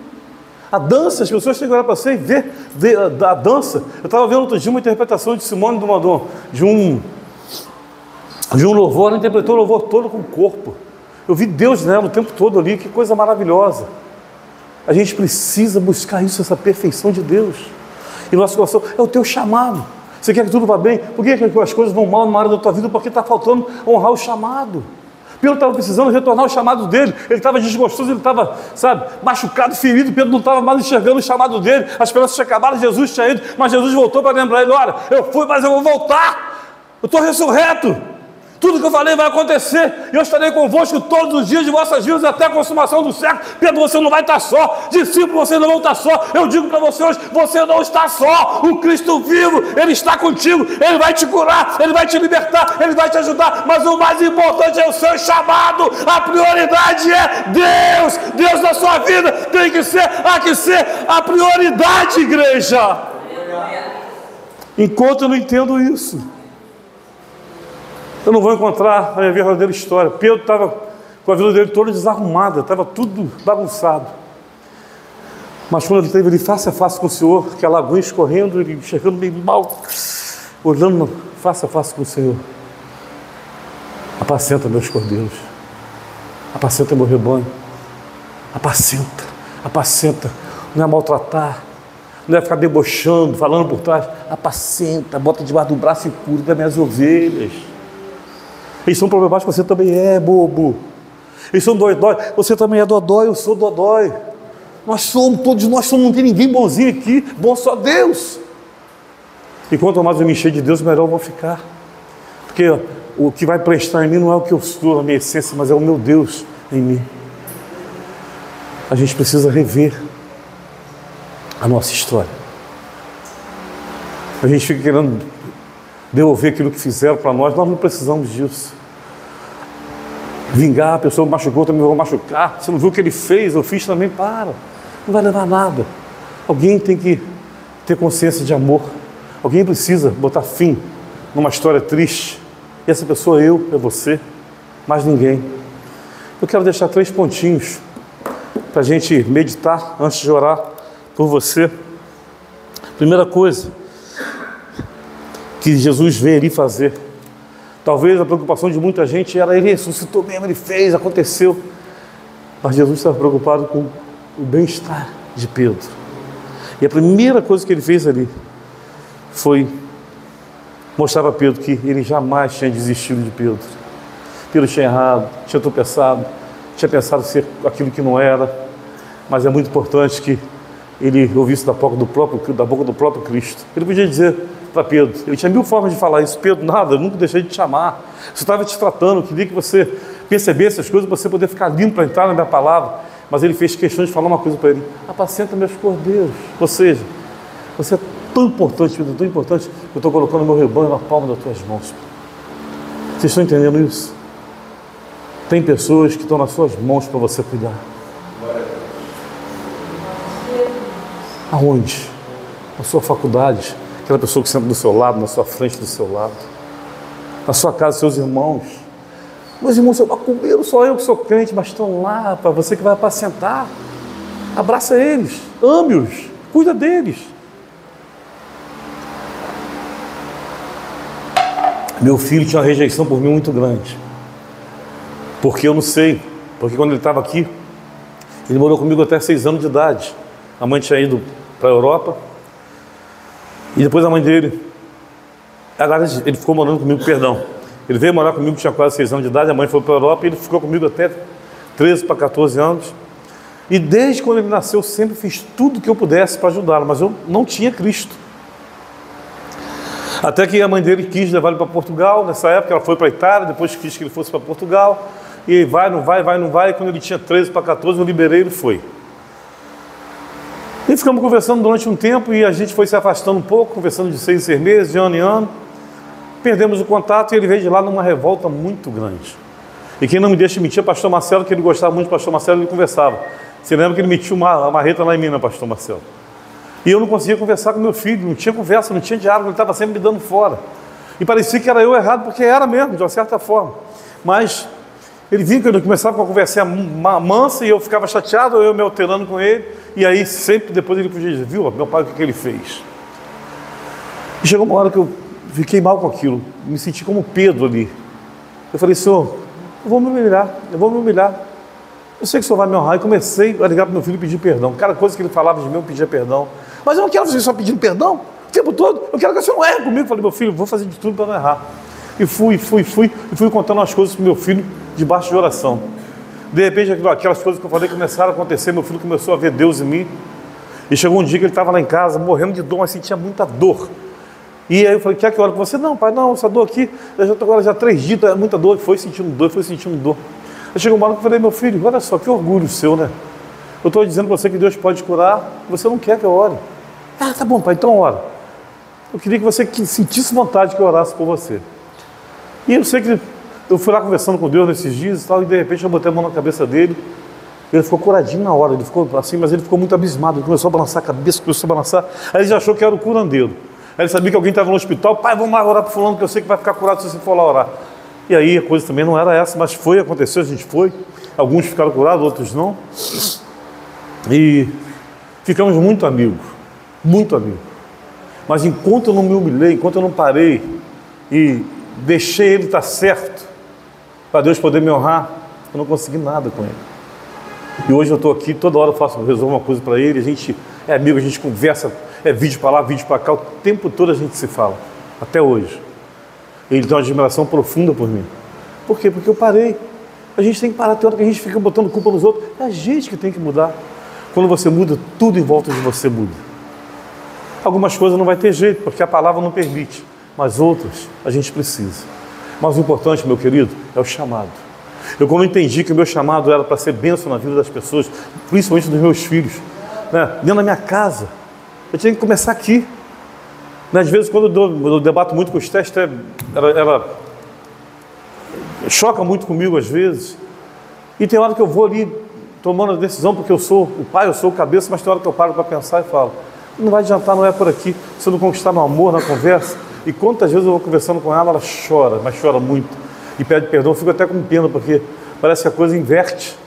A dança, as pessoas chegam lá para você e ver a dança. Eu estava vendo outro dia uma interpretação de Simone do Madon, de um louvor. Ela interpretou o louvor todo com o corpo. Eu vi Deus nela o tempo todo ali. Que coisa maravilhosa. A gente precisa buscar isso, essa perfeição de Deus. E nosso coração é o teu chamado. Você quer que tudo vá bem? Por que as coisas vão mal numa área da tua vida? Porque está faltando honrar o chamado. Pedro estava precisando retornar o chamado dele. Ele estava desgostoso, ele estava, machucado, ferido. Pedro não estava mais enxergando o chamado dele. As esperanças tinham acabado, Jesus tinha ido, mas Jesus voltou para lembrar ele: olha, eu fui, mas eu vou voltar. Eu estou ressurreto. Tudo que eu falei vai acontecer. Eu estarei convosco todos os dias de vossas vidas até a consumação do século. Pedro, você não vai estar só. Discípulo, você não vai estar só. Eu digo para você hoje, você não está só. O Cristo vivo, Ele está contigo. Ele vai te curar, Ele vai te libertar, Ele vai te ajudar. Mas o mais importante é o seu chamado. A prioridade é Deus. Deus na sua vida tem que ser a prioridade, igreja. Enquanto eu não entendo isso, eu não vou encontrar a minha verdadeira história. Pedro estava com a vida dele toda desarrumada, estava tudo bagunçado. Mas quando ele esteve ali face a face com o Senhor, que a lagoa escorrendo, ele enxergando meio mal, olhando face a face com o Senhor: apacenta meus cordeiros, apacenta meu rebanho, apacenta, não é maltratar, não é ficar debochando, falando por trás. Apacenta, bota debaixo do braço e cuida das minhas ovelhas. Eles são problemáticos, você também é, bobo. Eles são dodói, você também é dodói, eu sou dodói. Todos nós somos, não tem ninguém bonzinho aqui, bom só Deus. E quanto mais eu me encher de Deus, melhor eu vou ficar. Porque o que vai prestar em mim não é o que eu sou, a minha essência, mas é o meu Deus em mim. A gente precisa rever a nossa história. A gente fica querendo devolver aquilo que fizeram para nós não precisamos disso. Vingar, a pessoa me machucou, também vou machucar. Você não viu o que ele fez, eu fiz também, para. Não vai levar nada. Alguém tem que ter consciência de amor. Alguém precisa botar fim numa história triste. E essa pessoa é você, mais ninguém. Eu quero deixar 3 pontinhos para a gente meditar antes de orar. por você. Primeira coisa que Jesus veio ali fazer. Talvez a preocupação de muita gente era: ele ressuscitou mesmo, ele fez, aconteceu. Mas Jesus estava preocupado com o bem-estar de Pedro. E a primeira coisa que ele fez ali foi mostrar para Pedro que ele jamais tinha desistido de Pedro. Pedro tinha errado, tinha tropeçado, tinha pensado ser aquilo que não era. Mas é muito importante que ele ouvisse da boca do próprio Cristo. Ele podia dizer para Pedro, ele tinha 1000 formas de falar isso: Pedro, nada, eu nunca deixei de te chamar, você estava te tratando, eu queria que você percebesse as coisas para você poder ficar limpo para entrar na minha palavra. Mas ele fez questão de falar uma coisa para ele: apacenta meus cordeiros. Ou seja, você é tão importante, Pedro, tão importante, que eu estou colocando meu rebanho na palma das tuas mãos. Vocês estão entendendo isso? Tem pessoas que estão nas suas mãos para você cuidar. Aonde? Na sua faculdade, aquela pessoa que senta do seu lado, na sua frente, do seu lado. Na sua casa, seus irmãos. Meus irmãos, eu comer, só eu que sou crente, mas estão lá para você que vai apacentar. Abraça eles, ame-os, cuida deles. Meu filho tinha uma rejeição por mim muito grande. Porque eu não sei, porque quando ele estava aqui, ele morou comigo até 6 anos de idade. A mãe tinha ido para a Europa. E depois a mãe dele, agora ele ficou morando comigo, perdão. Ele veio morar comigo, tinha quase 6 anos de idade, a mãe foi para a Europa e ele ficou comigo até 13 para 14 anos. E desde quando ele nasceu, eu sempre fiz tudo que eu pudesse para ajudá-lo, mas eu não tinha Cristo. Até que a mãe dele quis levar ele para Portugal. Nessa época ela foi para a Itália, depois quis que ele fosse para Portugal. E vai, não vai, vai, não vai. E quando ele tinha 13 para 14, eu liberei, ele foi. E ficamos conversando durante um tempo e a gente foi se afastando um pouco, conversando de 6 em 6 meses, de ano em ano. Perdemos o contato e ele veio de lá numa revolta muito grande. E quem não me deixa mentir é o pastor Marcelo, que ele gostava muito do pastor Marcelo, ele conversava. Você lembra que ele metia uma marreta lá em mim, né, pastor Marcelo? E eu não conseguia conversar com meu filho, não tinha conversa, não tinha diálogo, ele estava sempre me dando fora. E parecia que era eu errado, porque era mesmo, de uma certa forma. Mas ele vinha, quando eu começava com a conversinha mansa e eu ficava chateado, eu me alterando com ele. E aí sempre depois ele podia dizer: viu, meu pai, o que ele fez? E chegou uma hora que eu fiquei mal com aquilo, me senti como Pedro ali. Eu falei: Senhor, eu vou me humilhar, eu sei que o Senhor vai me honrar. E comecei a ligar para meu filho e pedir perdão. Cada coisa que ele falava de mim, eu pedia perdão. Mas eu não quero você só pedindo perdão o tempo todo, eu quero que o Senhor não erre comigo. Eu falei: meu filho, vou fazer de tudo para não errar. E fui contando as coisas para o meu filho debaixo de oração. De repente, aquelas coisas que eu falei começaram a acontecer, meu filho começou a ver Deus em mim. E chegou um dia que ele estava lá em casa, morrendo de dor, mas sentia muita dor. E aí eu falei: quer que eu ore com você? Não, pai, não, essa dor aqui, eu já estou agora já 3 dias, é muita dor. Foi sentindo dor. Aí chegou uma hora que eu falei: meu filho, olha só, que orgulho seu, né? Eu estou dizendo para você que Deus pode curar, você não quer que eu ore. Ah, tá bom, pai, então ora. Eu queria que você sentisse vontade que eu orasse por você. E eu sei que eu fui lá conversando com Deus nesses dias e tal, e de repente eu botei a mão na cabeça dele. Ele ficou curadinho na hora, ele ficou assim, mas ele ficou muito abismado. Ele começou a balançar a cabeça, começou a balançar. Aí ele já achou que era o curandeiro. Aí ele sabia que alguém estava no hospital: pai, vamos lá orar para fulano, que eu sei que vai ficar curado se você for lá orar. E aí a coisa também não era essa, mas aconteceu, a gente foi. Alguns ficaram curados, outros não. E ficamos muito amigos. Mas enquanto eu não me humilhei, enquanto eu não parei e deixei ele estar certo, para Deus poder me honrar, eu não consegui nada com ele. E hoje eu estou aqui, toda hora eu resolvo uma coisa para ele, a gente é amigo, a gente conversa, é vídeo para lá, vídeo para cá, o tempo todo a gente se fala, até hoje. Ele tem uma admiração profunda por mim. Por quê? Porque eu parei. A gente tem que parar, tem hora que a gente fica botando culpa nos outros, é a gente que tem que mudar. Quando você muda, tudo em volta de você muda. Algumas coisas não vai ter jeito, porque a palavra não permite, mas outras a gente precisa. Mas o importante, meu querido, é o chamado. Eu, quando entendi que o meu chamado era para ser bênção na vida das pessoas, principalmente dos meus filhos, né, dentro da minha casa, eu tinha que começar aqui. Né, às vezes, quando eu debato muito com os testes, ela choca muito comigo às vezes. E tem hora que eu vou ali tomando a decisão, porque eu sou o pai, eu sou o cabeça, mas tem hora que eu paro para pensar e falo: não vai adiantar, não é por aqui. Se eu não conquistar no amor, na conversa. E quantas vezes eu vou conversando com ela chora, mas chora muito. E pede perdão, eu fico até com pena, porque parece que a coisa inverte.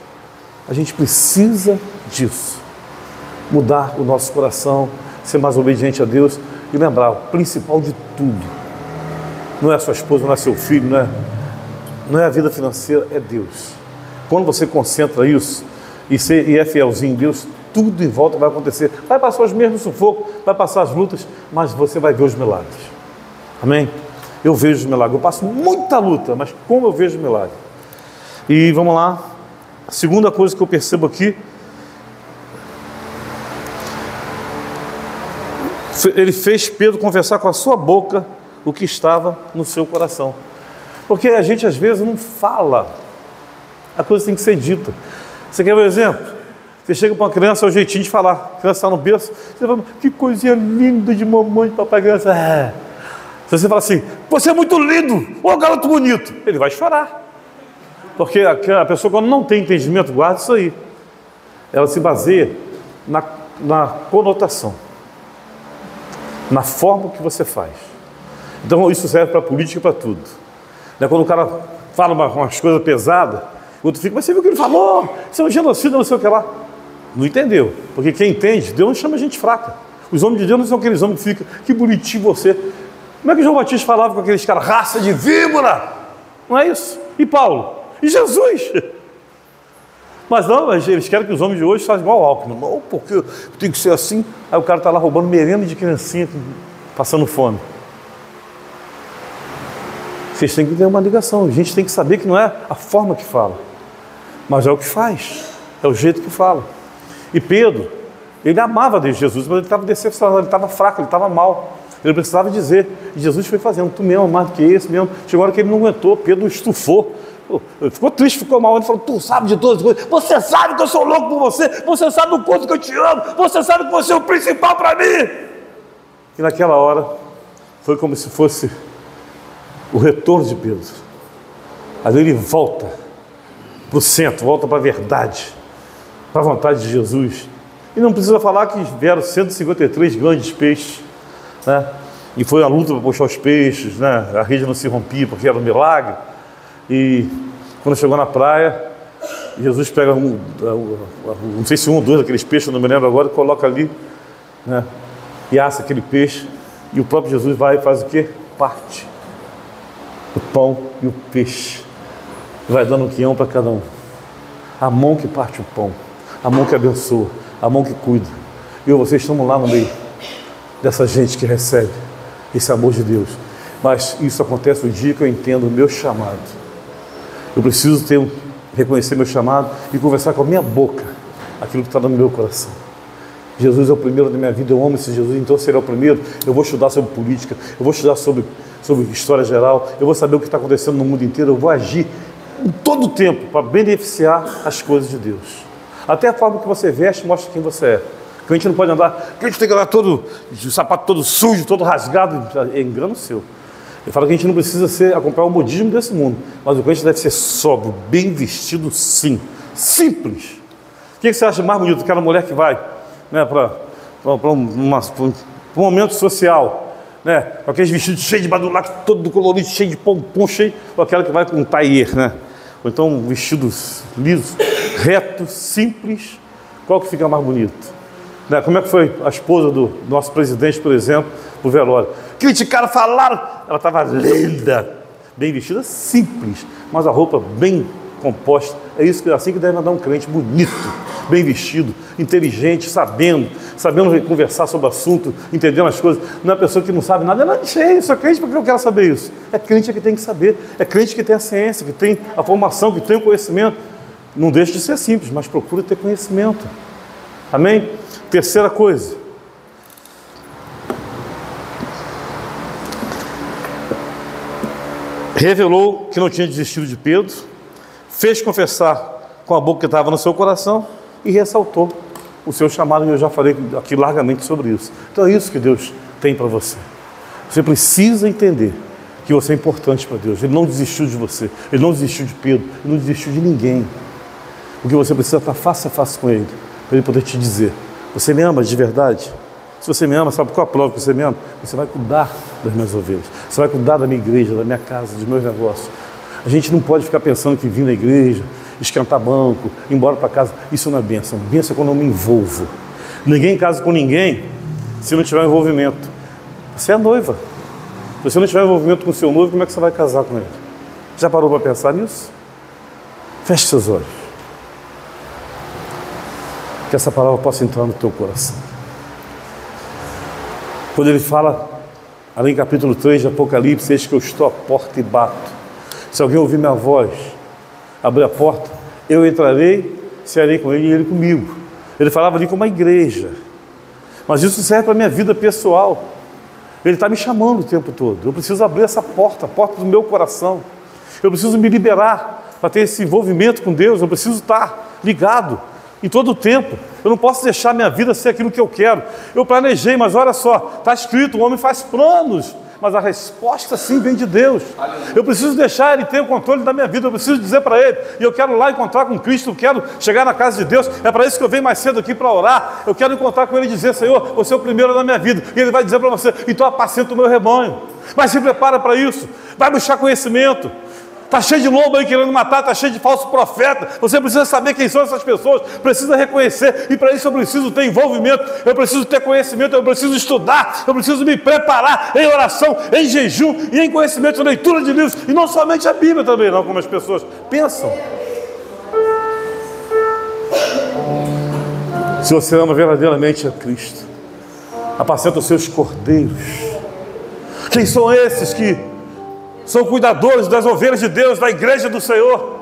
A gente precisa disso. mudar o nosso coração, ser mais obediente a Deus e lembrar, o principal de tudo, não é a sua esposa, não é seu filho, não é a vida financeira, é Deus. Quando você concentra isso e é fielzinho em Deus, tudo em volta vai acontecer. Vai passar os mesmos sufocos, vai passar as lutas, mas você vai ver os milagres. Amém? Eu vejo os milagres. Eu passo muita luta, mas como eu vejo os milagres. E vamos lá. A segunda coisa que eu percebo aqui, ele fez Pedro confessar com a sua boca o que estava no seu coração. Porque a gente às vezes não fala. A coisa tem que ser dita. Você quer ver um exemplo? Você chega para uma criança, é o jeitinho de falar. A criança está no berço, você fala, que coisinha linda de mamãe, papai, criança. É. Se você fala assim, você é muito lindo, ô garoto bonito, ele vai chorar. Porque a pessoa, quando não tem entendimento, guarda isso aí. Ela se baseia na conotação, na forma que você faz. Então isso serve para política e para tudo. Quando o cara fala umas coisas pesadas, o outro fica, mas você viu o que ele falou? Isso é um genocídio, não sei o que lá. Não entendeu, porque quem entende, Deus não chama gente fraca. Os homens de Deus não são aqueles homens que ficam, que bonitinho você. Como é que João Batista falava com aqueles caras, raça de víbora? Não é isso? E Paulo? E Jesus? Mas não, eles querem que os homens de hoje façam igual ao Alckmin. Não, porque tem que ser assim. Aí o cara está lá roubando merenda de criancinha, passando fome. Vocês têm que ter uma ligação. A gente tem que saber que não é a forma que fala, mas é o que faz, é o jeito que fala. E Pedro, ele amava Deus, Jesus, mas ele estava decepcionado, ele estava fraco, ele estava mal. Ele precisava dizer. E Jesus foi fazendo, tu mesmo, mais do que esse mesmo. Chegou a hora que ele não aguentou, Pedro estufou. Ele ficou triste, ficou mal. Ele falou, tu sabe de todas as coisas. Você sabe que eu sou louco por você. Você sabe o quanto que eu te amo. Você sabe que você é o principal para mim. E naquela hora, foi como se fosse o retorno de Pedro. Aí ele volta para o centro, volta para a verdade, para a vontade de Jesus. E não precisa falar que vieram 153 grandes peixes, né? E foi a luta para puxar os peixes, né? A rede não se rompia porque era um milagre. E quando chegou na praia, Jesus pega não sei se um ou dois daqueles peixes, eu não me lembro agora, coloca ali, né? E assa aquele peixe. E o próprio Jesus vai e faz o quê? Parte o pão e o peixe. Vai dando um quinhão para cada um. A mão que parte o pão, a mão que abençoa, a mão que cuida. Eu e vocês estamos lá no meio dessa gente que recebe esse amor de Deus. Mas isso acontece no dia que eu entendo o meu chamado. Eu preciso reconhecer meu chamado e conversar com a minha boca aquilo que está no meu coração. Jesus é o primeiro da minha vida, eu amo esse Jesus, então se ele é o primeiro, eu vou estudar sobre política, eu vou estudar sobre história geral, eu vou saber o que está acontecendo no mundo inteiro, eu vou agir em todo o tempo para beneficiar as coisas de Deus. Até a forma que você veste mostra quem você é. Que a gente não pode andar, que a gente tem que andar todo, o sapato todo sujo, todo rasgado, é engano seu. Eu falo que a gente não precisa acompanhar o modismo desse mundo, mas o crente deve ser sóbrio, bem vestido, sim, simples. O que você acha mais bonito? Aquela mulher que vai, né, para um momento social, né, com aqueles vestidos cheios de badulac, todo colorido, cheio de pompom, cheio, ou aquela que vai com um tailleur, né? Ou então vestidos lisos, retos, simples. Qual que fica mais bonito? Né? Como é que foi a esposa do nosso presidente, por exemplo, no velório? Criticaram, falaram, ela estava linda, bem vestida, simples, mas a roupa bem composta. É isso, assim que deve andar um crente, bonito, bem vestido, inteligente, sabendo conversar sobre o assunto, entendendo as coisas. Não é pessoa que não sabe nada, não sei, sou crente porque eu quero saber isso. É crente que tem que saber, é crente que tem a ciência, que tem a formação, que tem o conhecimento. Não deixe de ser simples, mas procura ter conhecimento. Amém? Terceira coisa. Revelou que não tinha desistido de Pedro, fez confessar com a boca que estava no seu coração e ressaltou o seu chamado, e eu já falei aqui largamente sobre isso. Então é isso que Deus tem para você. Você precisa entender que você é importante para Deus. Ele não desistiu de você, Ele não desistiu de Pedro, Ele não desistiu de ninguém. Porque você precisa estar face a face com Ele, para Ele poder te dizer, você me ama de verdade? Se você me ama, sabe qual a prova que você me ama? Você vai cuidar das minhas ovelhas, você vai cuidar da minha igreja, da minha casa, dos meus negócios. A gente não pode ficar pensando que vir na igreja, esquentar banco, ir embora para casa, isso não é bênção. Bênção é quando eu me envolvo. Ninguém casa com ninguém se não tiver envolvimento. Você é noiva. Se você não tiver envolvimento com o seu noivo, como é que você vai casar com ele? Já parou para pensar nisso? Feche seus olhos. Que essa palavra possa entrar no teu coração. Quando ele fala, ali em capítulo 3 de Apocalipse, eis que eu estou à porta e bato. Se alguém ouvir minha voz, abrir a porta, eu entrarei, cearei com ele e ele comigo. Ele falava ali como uma igreja. Mas isso serve para a minha vida pessoal. Ele está me chamando o tempo todo. Eu preciso abrir essa porta, a porta do meu coração. Eu preciso me liberar para ter esse envolvimento com Deus. Eu preciso estar ligado em todo o tempo. Eu não posso deixar minha vida ser aquilo que eu quero. Eu planejei, mas olha só, está escrito, o homem faz planos, mas a resposta sim vem de Deus. Eu preciso deixar Ele ter o controle da minha vida. Eu preciso dizer para Ele, e eu quero lá encontrar com Cristo, eu quero chegar na casa de Deus. É para isso que eu venho mais cedo aqui para orar. Eu quero encontrar com Ele e dizer, Senhor, você é o primeiro na minha vida. E Ele vai dizer para você, então apacenta o meu rebanho. Mas se prepara para isso, vai buscar conhecimento. Está cheio de lobo aí querendo matar, está cheio de falso profeta. Você precisa saber quem são essas pessoas, precisa reconhecer, e para isso eu preciso ter envolvimento, eu preciso ter conhecimento, eu preciso estudar, eu preciso me preparar em oração, em jejum e em conhecimento, leitura de livros, e não somente a Bíblia também, não, como as pessoas pensam. Se você ama verdadeiramente a Cristo, apacenta os seus cordeiros. Quem são esses que são cuidadores das ovelhas de Deus, da igreja do Senhor?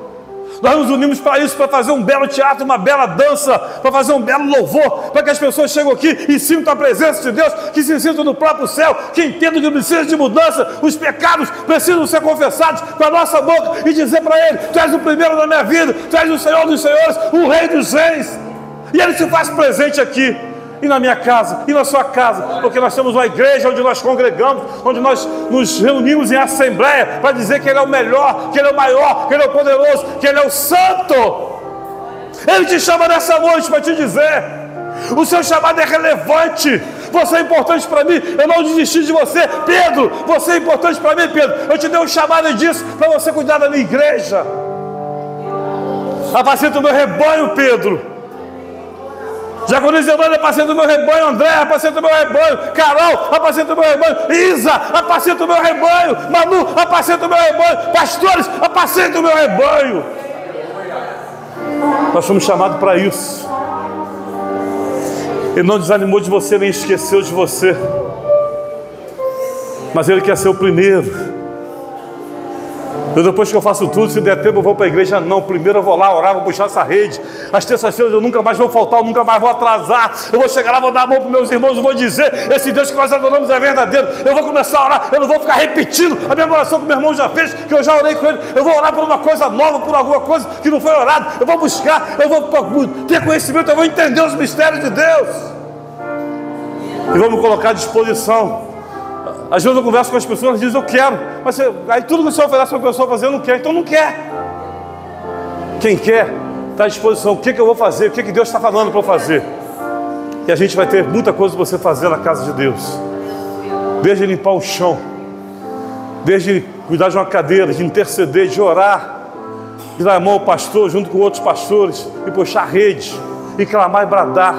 Nós nos unimos para isso, para fazer um belo teatro, uma bela dança, para fazer um belo louvor, para que as pessoas cheguem aqui e sintam a presença de Deus, que se sintam no próprio céu, que entendam que precisa de mudança, os pecados precisam ser confessados com a nossa boca e dizer para Ele, Tu és o primeiro da minha vida, Tu és o Senhor dos senhores, o Rei dos reis. E Ele se faz presente aqui, e na minha casa, e na sua casa, porque nós temos uma igreja onde nós congregamos, onde nós nos reunimos em assembleia para dizer que Ele é o melhor, que Ele é o maior, que Ele é o poderoso, que Ele é o santo. Ele te chama nessa noite para te dizer, o seu chamado é relevante, você é importante para mim, eu não desisti de você, Pedro, você é importante para mim, Pedro, eu te dei um chamado disso, para você cuidar da minha igreja. Apacenta o meu rebanho, Pedro. Jaconice Evandro, apacenta o meu rebanho. André, apacenta o meu rebanho. Carol, apacenta o meu rebanho. Isa, apacenta o meu rebanho. Manu, apacenta o meu rebanho. Pastores, apacenta o meu rebanho. Nós fomos chamados para isso. Ele não desanimou de você, nem esqueceu de você. Mas Ele quer ser o primeiro. Depois que eu faço tudo, se der tempo eu vou para a igreja. Não, primeiro eu vou lá orar, vou puxar essa rede. Às terças-feiras eu nunca mais vou faltar, eu nunca mais vou atrasar. Eu vou chegar lá, vou dar a mão para os meus irmãos, eu vou dizer, esse Deus que nós adoramos é verdadeiro. Eu vou começar a orar, eu não vou ficar repetindo a mesma oração que meu irmão já fez, que eu já orei com ele. Eu vou orar por uma coisa nova, por alguma coisa que não foi orada. Eu vou buscar, eu vou ter conhecimento, eu vou entender os mistérios de Deus. E vamos colocar à disposição. Às vezes eu converso com as pessoas e dizem, eu quero, mas aí tudo que o Senhor oferece para a pessoa fazer, eu não quero, então não quer. Quem quer, está à disposição. O que eu vou fazer, o que Deus está falando para eu fazer. E a gente vai ter muita coisa para você fazer na casa de Deus. Desde limpar o chão, desde cuidar de uma cadeira, de interceder, de orar, de dar a mão ao pastor junto com outros pastores, e puxar a rede, e clamar e bradar.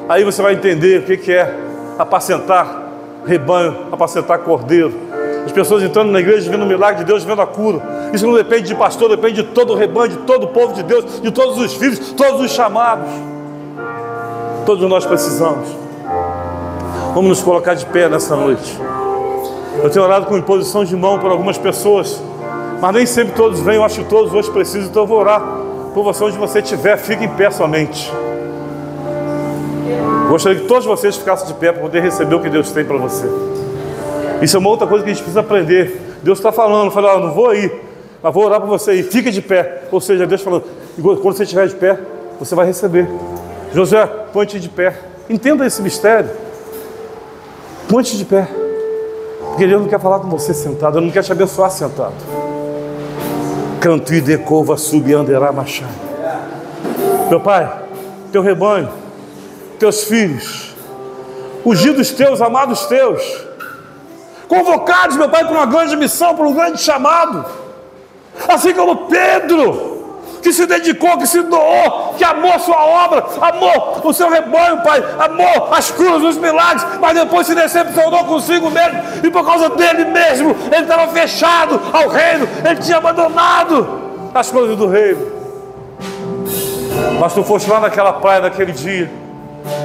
Aí você vai entender o que é apacentar rebanho, apacentar cordeiro. As pessoas entrando na igreja, vendo o milagre de Deus, vendo a cura. Isso não depende de pastor, depende de todo o rebanho, de todo o povo de Deus, de todos os filhos, todos os chamados. Todos nós precisamos. Vamos nos colocar de pé nessa noite. Eu tenho orado com imposição de mão por algumas pessoas, mas nem sempre todos vêm. Eu acho que todos hoje precisam, então eu vou orar por você onde você estiver. Fique em pé somente. Gostaria que todos vocês ficassem de pé para poder receber o que Deus tem para você. Isso é uma outra coisa que a gente precisa aprender. Deus está falando, eu não vou ir, mas vou orar por você e fica de pé. Ou seja, Deus falando, quando você estiver de pé, você vai receber. Josué, põe-te de pé. Entenda esse mistério. Põe-te de pé. Porque Deus não quer falar com você sentado, Ele não quer te abençoar sentado. Canto e decova sub anderá machado. Meu Pai, teu rebanho, teus filhos, ungidos teus, amados teus, convocados, meu Pai, para uma grande missão, para um grande chamado, assim como Pedro, que se dedicou, que se doou, que amou a sua obra, amou o seu rebanho, Pai, amou as curas, os milagres, mas depois se decepcionou consigo mesmo, e por causa dele mesmo, ele estava fechado ao reino, ele tinha abandonado as coisas do reino. Mas tu foste lá naquela praia naquele dia,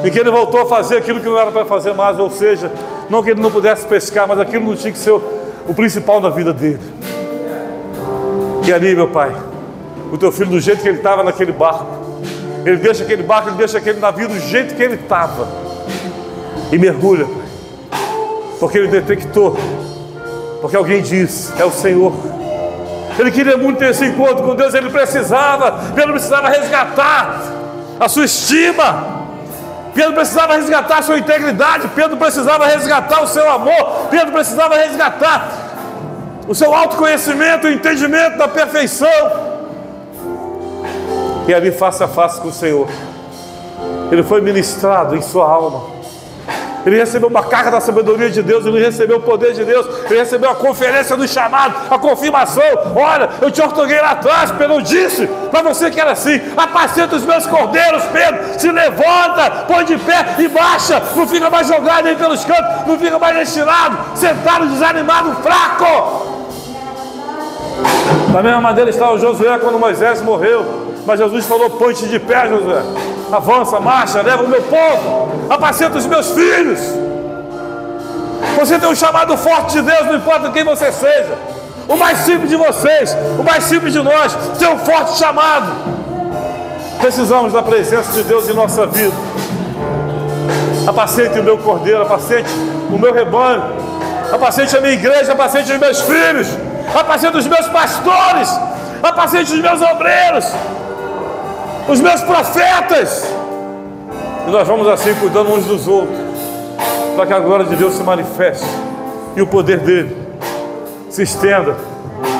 em que ele voltou a fazer aquilo que não era para fazer mais, ou seja, não que ele não pudesse pescar, mas aquilo não tinha que ser o principal da vida dele. E ali, meu Pai, o teu filho, do jeito que ele estava naquele barco, ele deixa aquele barco, ele deixa aquele navio do jeito que ele estava e mergulha, Pai, porque ele detectou, porque alguém disse: é o Senhor. Ele queria muito ter esse encontro com Deus, ele precisava resgatar a sua estima, Pedro precisava resgatar a sua integridade, Pedro precisava resgatar o seu amor, Pedro precisava resgatar o seu autoconhecimento, o entendimento da perfeição. E ali, face a face com o Senhor, ele foi ministrado em sua alma. Ele recebeu uma carga da sabedoria de Deus, ele recebeu o poder de Deus, ele recebeu a conferência do chamado, a confirmação. Olha, eu te ortoguei lá atrás, Pedro, eu disse para você que era assim: apacenta os meus cordeiros, Pedro, se levanta, põe de pé e marcha, não fica mais jogado aí pelos cantos, não fica mais destinado, sentado, desanimado, fraco. Da mesma maneira estava Josué quando Moisés morreu, mas Jesus falou: põe-te de pé, Josué, avança, marcha, leva o meu povo, apacenta os meus filhos. Você tem um chamado forte de Deus, não importa quem você seja, o mais simples de vocês, o mais simples de nós, tem um forte chamado. Precisamos da presença de Deus em nossa vida. Apacente o meu cordeiro, apacente o meu rebanho, apacente a minha igreja, apacente os meus filhos, apacente os meus pastores, apacente os meus obreiros, os meus profetas. E nós vamos assim cuidando uns dos outros, para que a glória de Deus se manifeste e o poder dele se estenda,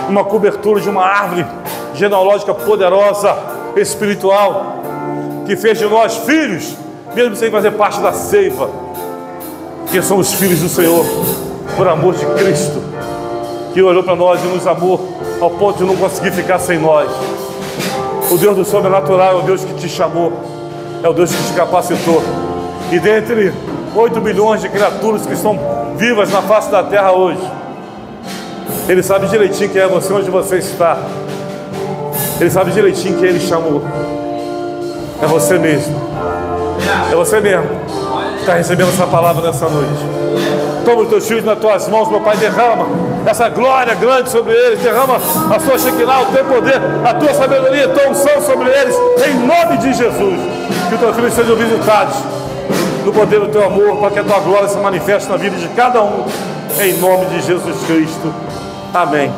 uma cobertura de uma árvore genealógica poderosa, espiritual, que fez de nós filhos, mesmo sem fazer parte da seiva, que somos filhos do Senhor, por amor de Cristo, que olhou para nós e nos amou ao ponto de não conseguir ficar sem nós. O Deus do sobrenatural é o Deus que te chamou, é o Deus que te capacitou. E dentre 8 bilhões de criaturas que estão vivas na face da terra hoje, Ele sabe direitinho quem é você, onde você está. Ele sabe direitinho quem Ele chamou. É você mesmo. É você mesmo que está recebendo essa palavra nessa noite. Toma os teus filhos nas tuas mãos, meu Pai, derrama essa glória grande sobre eles, derrama a sua Shekinah, o teu poder, a tua sabedoria, a tua unção sobre eles, em nome de Jesus. Que os teus filhos sejam visitados no poder do teu amor, para que a tua glória se manifeste na vida de cada um, em nome de Jesus Cristo. Amém.